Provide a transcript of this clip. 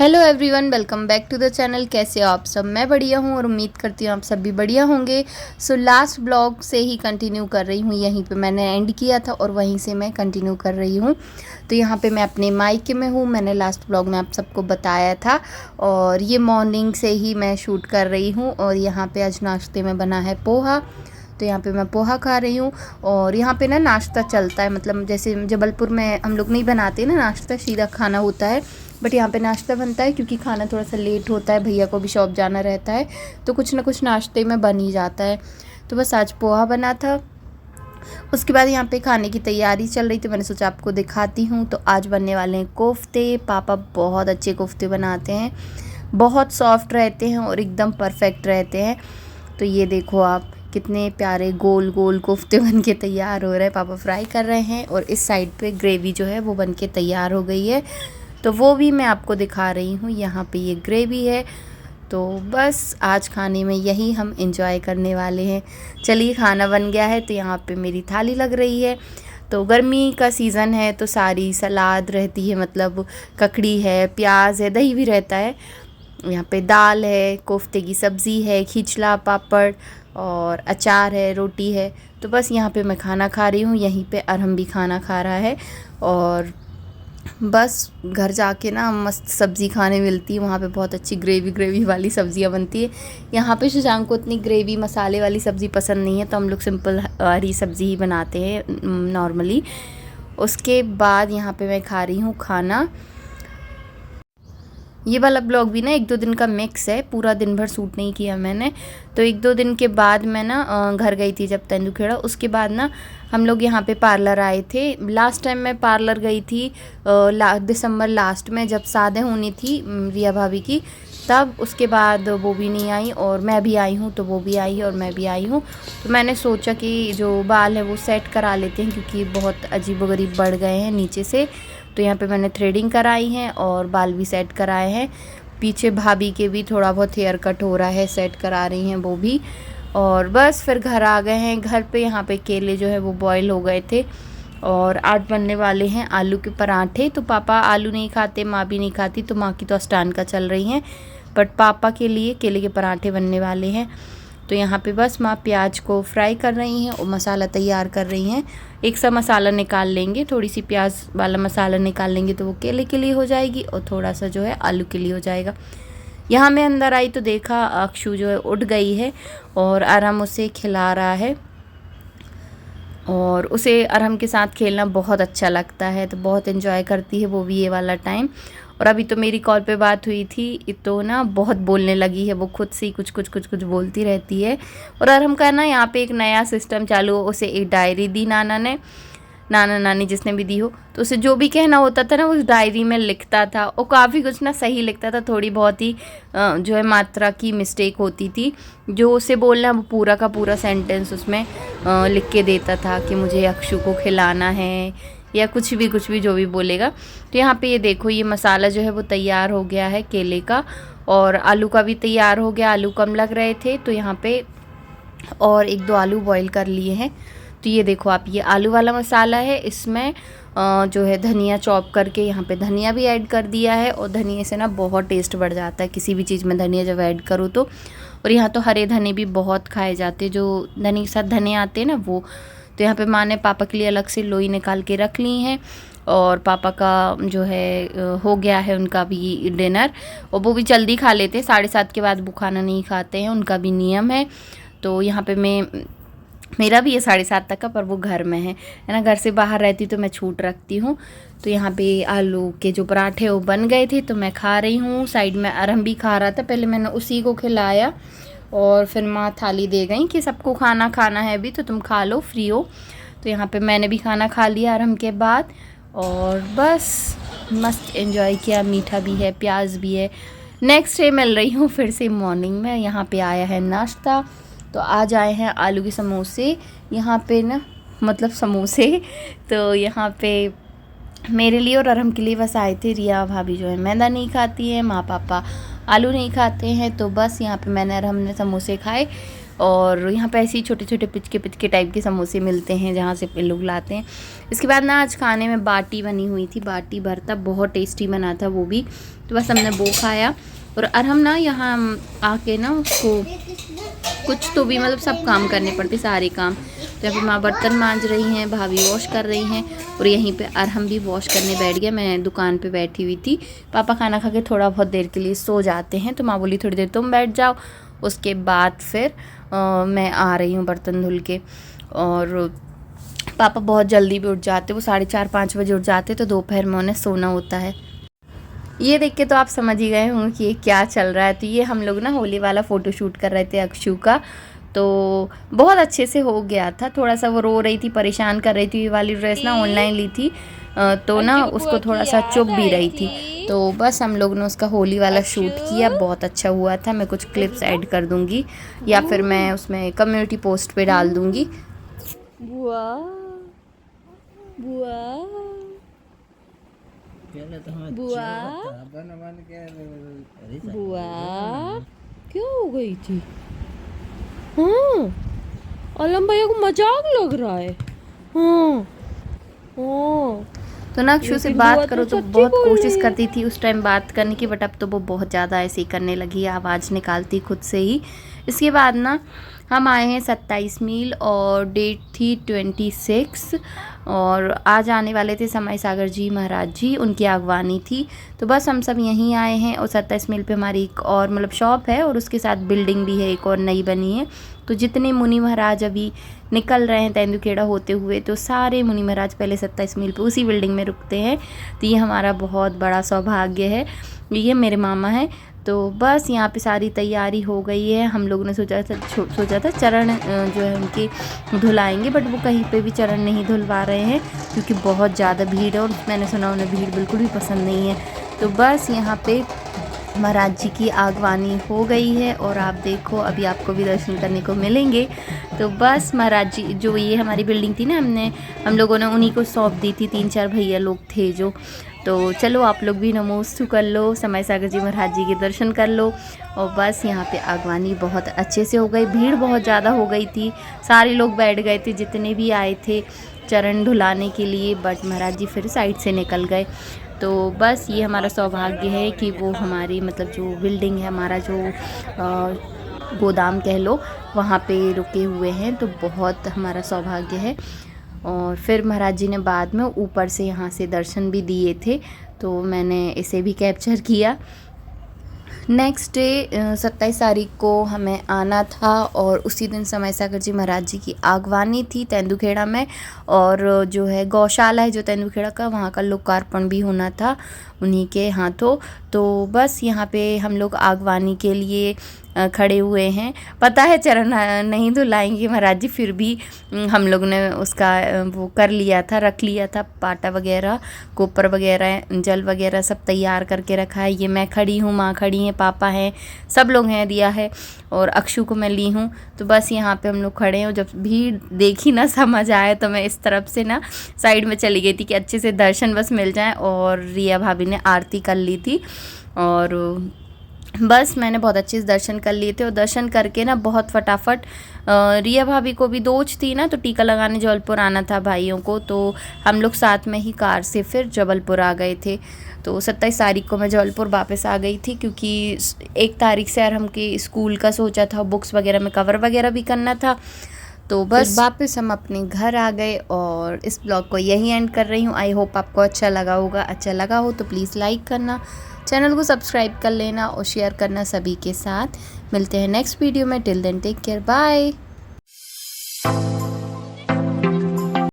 Hello everyone, welcome back to the channel. कैसे हो आप सब? मैं बढ़िया हूँ और उम्मीद करती हूँ आप सब भी बढ़िया होंगे। सो लास्ट ब्लॉग से ही कंटिन्यू कर रही हूँ। यहीं पे मैंने एंड किया था और वहीं से मैं कंटिन्यू कर रही हूँ। तो यहाँ पे मैं अपने मायके में हूँ। मैंने लास्ट ब्लॉग में आप सबको बताया था और ये मॉर्निंग से ही मैं शूट कर रही हूँ। और यहाँ पे आज नाश्ते में बना है पोहा। तो यहाँ पे मैं पोहा खा रही हूँ। और यहाँ पे ना नाश्ता चलता है, मतलब जैसे जबलपुर में हम लोग नहीं बनाते ना नाश्ता, सीधा खाना होता है। बट यहाँ पे नाश्ता बनता है क्योंकि खाना थोड़ा सा लेट होता है, भैया को भी शॉप जाना रहता है, तो कुछ ना कुछ नाश्ते में बन ही जाता है। तो बस आज पोहा बना था। उसके बाद यहाँ पे खाने की तैयारी चल रही थी। मैंने सोचा आपको दिखाती हूँ। तो आज बनने वाले हैं कोफ्ते। पापा बहुत अच्छे कोफ्ते बनाते हैं, बहुत सॉफ्ट रहते हैं और एकदम परफेक्ट रहते हैं। तो ये देखो आप, कितने प्यारे गोल गोल कोफ्ते बन के तैयार हो रहे हैं। पापा फ्राई कर रहे हैं और इस साइड पे ग्रेवी जो है वो बन के तैयार हो गई है, तो वो भी मैं आपको दिखा रही हूँ। यहाँ पे ये ग्रेवी है। तो बस आज खाने में यही हम एंजॉय करने वाले हैं। चलिए, खाना बन गया है। तो यहाँ पे मेरी थाली लग रही है। तो गर्मी का सीज़न है तो सारी सलाद रहती है, मतलब ककड़ी है, प्याज है, दही भी रहता है। यहाँ पे दाल है, कोफ्ते की सब्ज़ी है, खिचला, पापड़ और अचार है, रोटी है। तो बस यहाँ पे मैं खाना खा रही हूँ। यहीं पे अरहम भी खाना खा रहा है। और बस घर जाके ना मस्त सब्ज़ी खाने मिलती है। वहाँ पे बहुत अच्छी ग्रेवी ग्रेवी वाली सब्ज़ियाँ बनती है। यहाँ पे शशांक को इतनी ग्रेवी मसाले वाली सब्ज़ी पसंद नहीं है, तो हम लोग सिंपल हरी सब्ज़ी ही बनाते हैं नॉर्मली। उसके बाद यहाँ पे मैं खा रही हूँ खाना। ये वाला ब्लॉग भी ना 1-2 दिन का मिक्स है, पूरा दिन भर शूट नहीं किया मैंने। तो 1-2 दिन के बाद मैं ना घर गई थी जब तेंदुखेड़ा। उसके बाद ना हम लोग यहाँ पे पार्लर आए थे। लास्ट टाइम मैं पार्लर गई थी दिसंबर लास्ट में, जब शादी होनी थी रिया भाभी की, तब। उसके बाद वो भी नहीं आई और मैं भी आई हूँ, तो वो भी आई और मैं भी आई हूँ। तो मैंने सोचा कि जो बाल है वो सेट करा लेते हैं, क्योंकि बहुत अजीबोगरीब बढ़ गए हैं नीचे से। तो यहाँ पे मैंने थ्रेडिंग कराई है और बाल भी सेट कराए हैं। पीछे भाभी के भी थोड़ा बहुत हेयर कट हो रहा है, सेट करा रही हैं वो भी। और बस फिर घर आ गए हैं। घर पे यहाँ पे केले जो है वो बॉयल हो गए थे और आज बनने वाले हैं आलू के पराठे। तो पापा आलू नहीं खाते, माँ भी नहीं खाती, तो माँ की तो अष्टान का चल रही हैं, बट पापा के लिए केले के पराठे बनने वाले हैं। तो यहाँ पे बस माँ प्याज को फ्राई कर रही हैं और मसाला तैयार कर रही हैं। एक सा मसाला निकाल लेंगे, थोड़ी सी प्याज वाला मसाला निकाल लेंगे तो वो केले के लिए हो जाएगी और थोड़ा सा जो है आलू के लिए हो जाएगा। यहाँ मैं अंदर आई तो देखा अक्षु जो है उठ गई है और आराम उसे खिला रहा है। और उसे अरहम के साथ खेलना बहुत अच्छा लगता है, तो बहुत एंजॉय करती है वो भी ये वाला टाइम। और अभी तो मेरी कॉल पे बात हुई थी, तो ना बहुत बोलने लगी है वो, खुद से ही कुछ कुछ कुछ कुछ बोलती रहती है। और अरहम का ना यहाँ पे एक नया सिस्टम चालू हो, उसे एक डायरी दी नाना ने, नाना नानी जिसने भी दी हो, तो उसे जो भी कहना होता था ना उस डायरी में लिखता था। और काफ़ी कुछ ना सही लिखता था, थोड़ी बहुत ही जो है मात्रा की मिस्टेक होती थी। जो उसे बोलना वो पूरा का पूरा सेंटेंस उसमें लिख के देता था कि मुझे अक्षु को खिलाना है, या कुछ भी जो भी बोलेगा। तो यहाँ पे ये देखो, ये मसाला जो है वो तैयार हो गया है केले का, और आलू का भी तैयार हो गया। आलू कम लग रहे थे तो यहाँ पे और 1-2 आलू बॉईल कर लिए हैं। तो ये देखो आप, ये आलू वाला मसाला है। इसमें जो है धनिया चॉप करके यहाँ पे धनिया भी ऐड कर दिया है, और धनिया से ना बहुत टेस्ट बढ़ जाता है किसी भी चीज़ में धनिया जब ऐड करो तो। और यहाँ तो हरे धने भी बहुत खाए जाते हैं, जो धनी के साथ धने आते हैं ना वो। तो यहाँ पे माँ ने पापा के लिए अलग से लोई निकाल के रख ली हैं। और पापा का जो है हो गया है उनका भी डिनर, और वो भी जल्दी खा लेते हैं, 7:30 के बाद वो खाना नहीं खाते हैं, उनका भी नियम है। तो यहाँ पे मेरा भी ये 7:30 तक का, पर वो घर में है ना। घर से बाहर रहती तो मैं छूट रखती हूँ। तो यहाँ पे आलू के जो पराठे वो बन गए थे तो मैं खा रही हूँ। साइड में अरहम भी खा रहा था, पहले मैंने उसी को खिलाया और फिर माँ थाली दे गई कि सबको खाना खाना है अभी, तो तुम खा लो, फ्री हो। तो यहाँ पे मैंने भी खाना खा लिया अरहम के बाद, और बस मस्त एंजॉय किया। मीठा भी है, प्याज भी है। नेक्स्ट डे मिल रही हूँ फिर से मॉर्निंग में। यहाँ पे आया है नाश्ता, तो आज आए हैं आलू के समोसे यहाँ पे ना, मतलब समोसे। तो यहाँ पे मेरे लिए और अरहम के लिए बस आए थे। रिया भाभी जो है मैदा नहीं खाती है, माँ पापा आलू नहीं खाते हैं, तो बस यहाँ पे मैंने और हमने समोसे खाए। और यहाँ पे ऐसे ही छोटे छोटे पिचके पिचके टाइप के समोसे मिलते हैं जहाँ से लोग लाते हैं। इसके बाद ना आज खाने में बाटी बनी हुई थी, बाटी भरता बहुत टेस्टी बना था वो भी, तो बस हमने वो खाया। और हम ना यहाँ आके ना उसको कुछ तो भी मतलब सब काम करने पड़ते, सारे काम। तो यहाँ पे माँ बर्तन मांज रही हैं, भाभी वॉश कर रही हैं, और यहीं पे अरहम भी वॉश करने बैठ गया। मैं दुकान पे बैठी हुई थी। पापा खाना खा के थोड़ा बहुत देर के लिए सो जाते हैं, तो माँ बोली थोड़ी देर तुम बैठ जाओ, उसके बाद फिर मैं आ रही हूँ बर्तन धुल के। और पापा बहुत जल्दी भी उठ जाते, वो 4:30-5 बजे उठ जाते, तो दोपहर में उन्हें सोना होता है। ये देख के तो आप समझ ही गए होंगे कि ये क्या चल रहा है। तो ये हम लोग ना होली वाला फ़ोटो शूट कर रहे थे अक्षु का, तो बहुत अच्छे से हो गया था। थोड़ा सा वो रो रही थी, परेशान कर रही थी। ये वाली ड्रेस ना ऑनलाइन ली थी, तो ना उसको थोड़ा सा चुभ भी रही थी। तो बस हम लोग ने उसका होली वाला शूट किया, बहुत अच्छा हुआ था। मैं कुछ क्लिप्स ऐड कर दूँगी या फिर मैं उसमें कम्युनिटी पोस्ट पे डाल दूँगी। बुआ बुआ बुआ बुआ क्या हो गई थी? हाँ, आलम भैया को मजाक लग रहा है। हाँ हाँ, तो ना अक्षु से बात करो तो बहुत कोशिश करती थी उस टाइम बात करने की, बट अब तो वो बहुत ज़्यादा ऐसे ही करने लगी है, आवाज़ निकालती खुद से ही। इसके बाद ना हम आए हैं 27 मील और डेट थी 26, और आज आने वाले थे समय सागर जी महाराज जी, उनकी आगवानी थी। तो बस हम सब यहीं आए हैं। और 27 मील पे हमारी एक और मतलब शॉप है, और उसके साथ बिल्डिंग भी है, एक और नई बनी है। तो जितने मुनि महाराज अभी निकल रहे हैं तेंदुखेड़ा होते हुए, तो सारे मुनि महाराज पहले 27 मील पे उसी बिल्डिंग में रुकते हैं। तो ये हमारा बहुत बड़ा सौभाग्य है। ये मेरे मामा हैं। तो बस यहाँ पे सारी तैयारी हो गई है। हम लोगों ने सोचा था चरण जो है उनके धुलाएंगे, बट वो कहीं पे भी चरण नहीं धुलवा रहे हैं क्योंकि बहुत ज़्यादा भीड़ है, और मैंने सुना उन्हें भीड़ बिल्कुल भी पसंद नहीं है। तो बस यहाँ पे महाराज जी की आगवानी हो गई है, और आप देखो अभी आपको भी दर्शन करने को मिलेंगे। तो बस महाराज जी, जो ये हमारी बिल्डिंग थी ना, हम लोगों ने उन्हीं को सौंप दी थी। 3-4 भैया लोग थे जो, तो चलो आप लोग भी नमोस्तु कर लो, समय सागर जी महाराज जी के दर्शन कर लो। और बस यहाँ पे आगवानी बहुत अच्छे से हो गई। भीड़ बहुत ज़्यादा हो गई थी, सारे लोग बैठ गए थे जितने भी आए थे चरण धुलाने के लिए, बट महाराज जी फिर साइड से निकल गए। तो बस ये हमारा सौभाग्य है कि वो हमारी मतलब जो बिल्डिंग है, हमारा जो गोदाम कह लो, वहाँ पे रुके हुए हैं। तो बहुत हमारा सौभाग्य है। और फिर महाराज जी ने बाद में ऊपर से यहाँ से दर्शन भी दिए थे, तो मैंने इसे भी कैप्चर किया। नेक्स्ट डे 27 तारीख को हमें आना था, और उसी दिन समय सागर जी महाराज जी की आगवानी थी तेंदुखेड़ा में। और जो है गौशाला है जो तेंदुखेड़ा का, वहाँ का लोकार्पण भी होना था उन्हीं के हाथों। तो बस यहाँ पे हम लोग आगवानी के लिए खड़े हुए हैं। पता है चरण नहीं धुलाएंगे महाराज जी, फिर भी हम लोग ने उसका वो कर लिया था, रख लिया था, पाटा वगैरह, कोपर वगैरह, जल वगैरह सब तैयार करके रखा है। ये मैं खड़ी हूँ, माँ खड़ी हैं, पापा हैं, सब लोग हैं, दिया है, और अक्षु को मैं ली हूँ। तो बस यहाँ पे हम लोग खड़े हैं। और जब भीड़ देखी ना, समझ आया, तो मैं इस तरफ से ना साइड में चली गई थी कि अच्छे से दर्शन बस मिल जाए। और रिया भाभी ने आरती कर ली थी, और बस मैंने बहुत अच्छे से दर्शन कर लिए थे। और दर्शन करके ना बहुत फटाफट रिया भाभी को भी दोज थी ना, तो टीका लगाने जबलपुर आना था भाइयों को, तो हम लोग साथ में ही कार से फिर जबलपुर आ गए थे। तो 27 तारीख को मैं जबलपुर वापस आ गई थी, क्योंकि 1 तारीख से यार हम के स्कूल का सोचा था, बुक्स वगैरह में कवर वगैरह भी करना था। तो बस वापस हम अपने घर आ गए, और इस ब्लॉग को यही एंड कर रही हूँ। आई होप आपको अच्छा लगा होगा। अच्छा लगा हो तो प्लीज़ लाइक करना, चैनल को सब्सक्राइब कर लेना, और शेयर करना सभी के साथ। मिलते हैं नेक्स्ट वीडियो में। Till then take care, bye.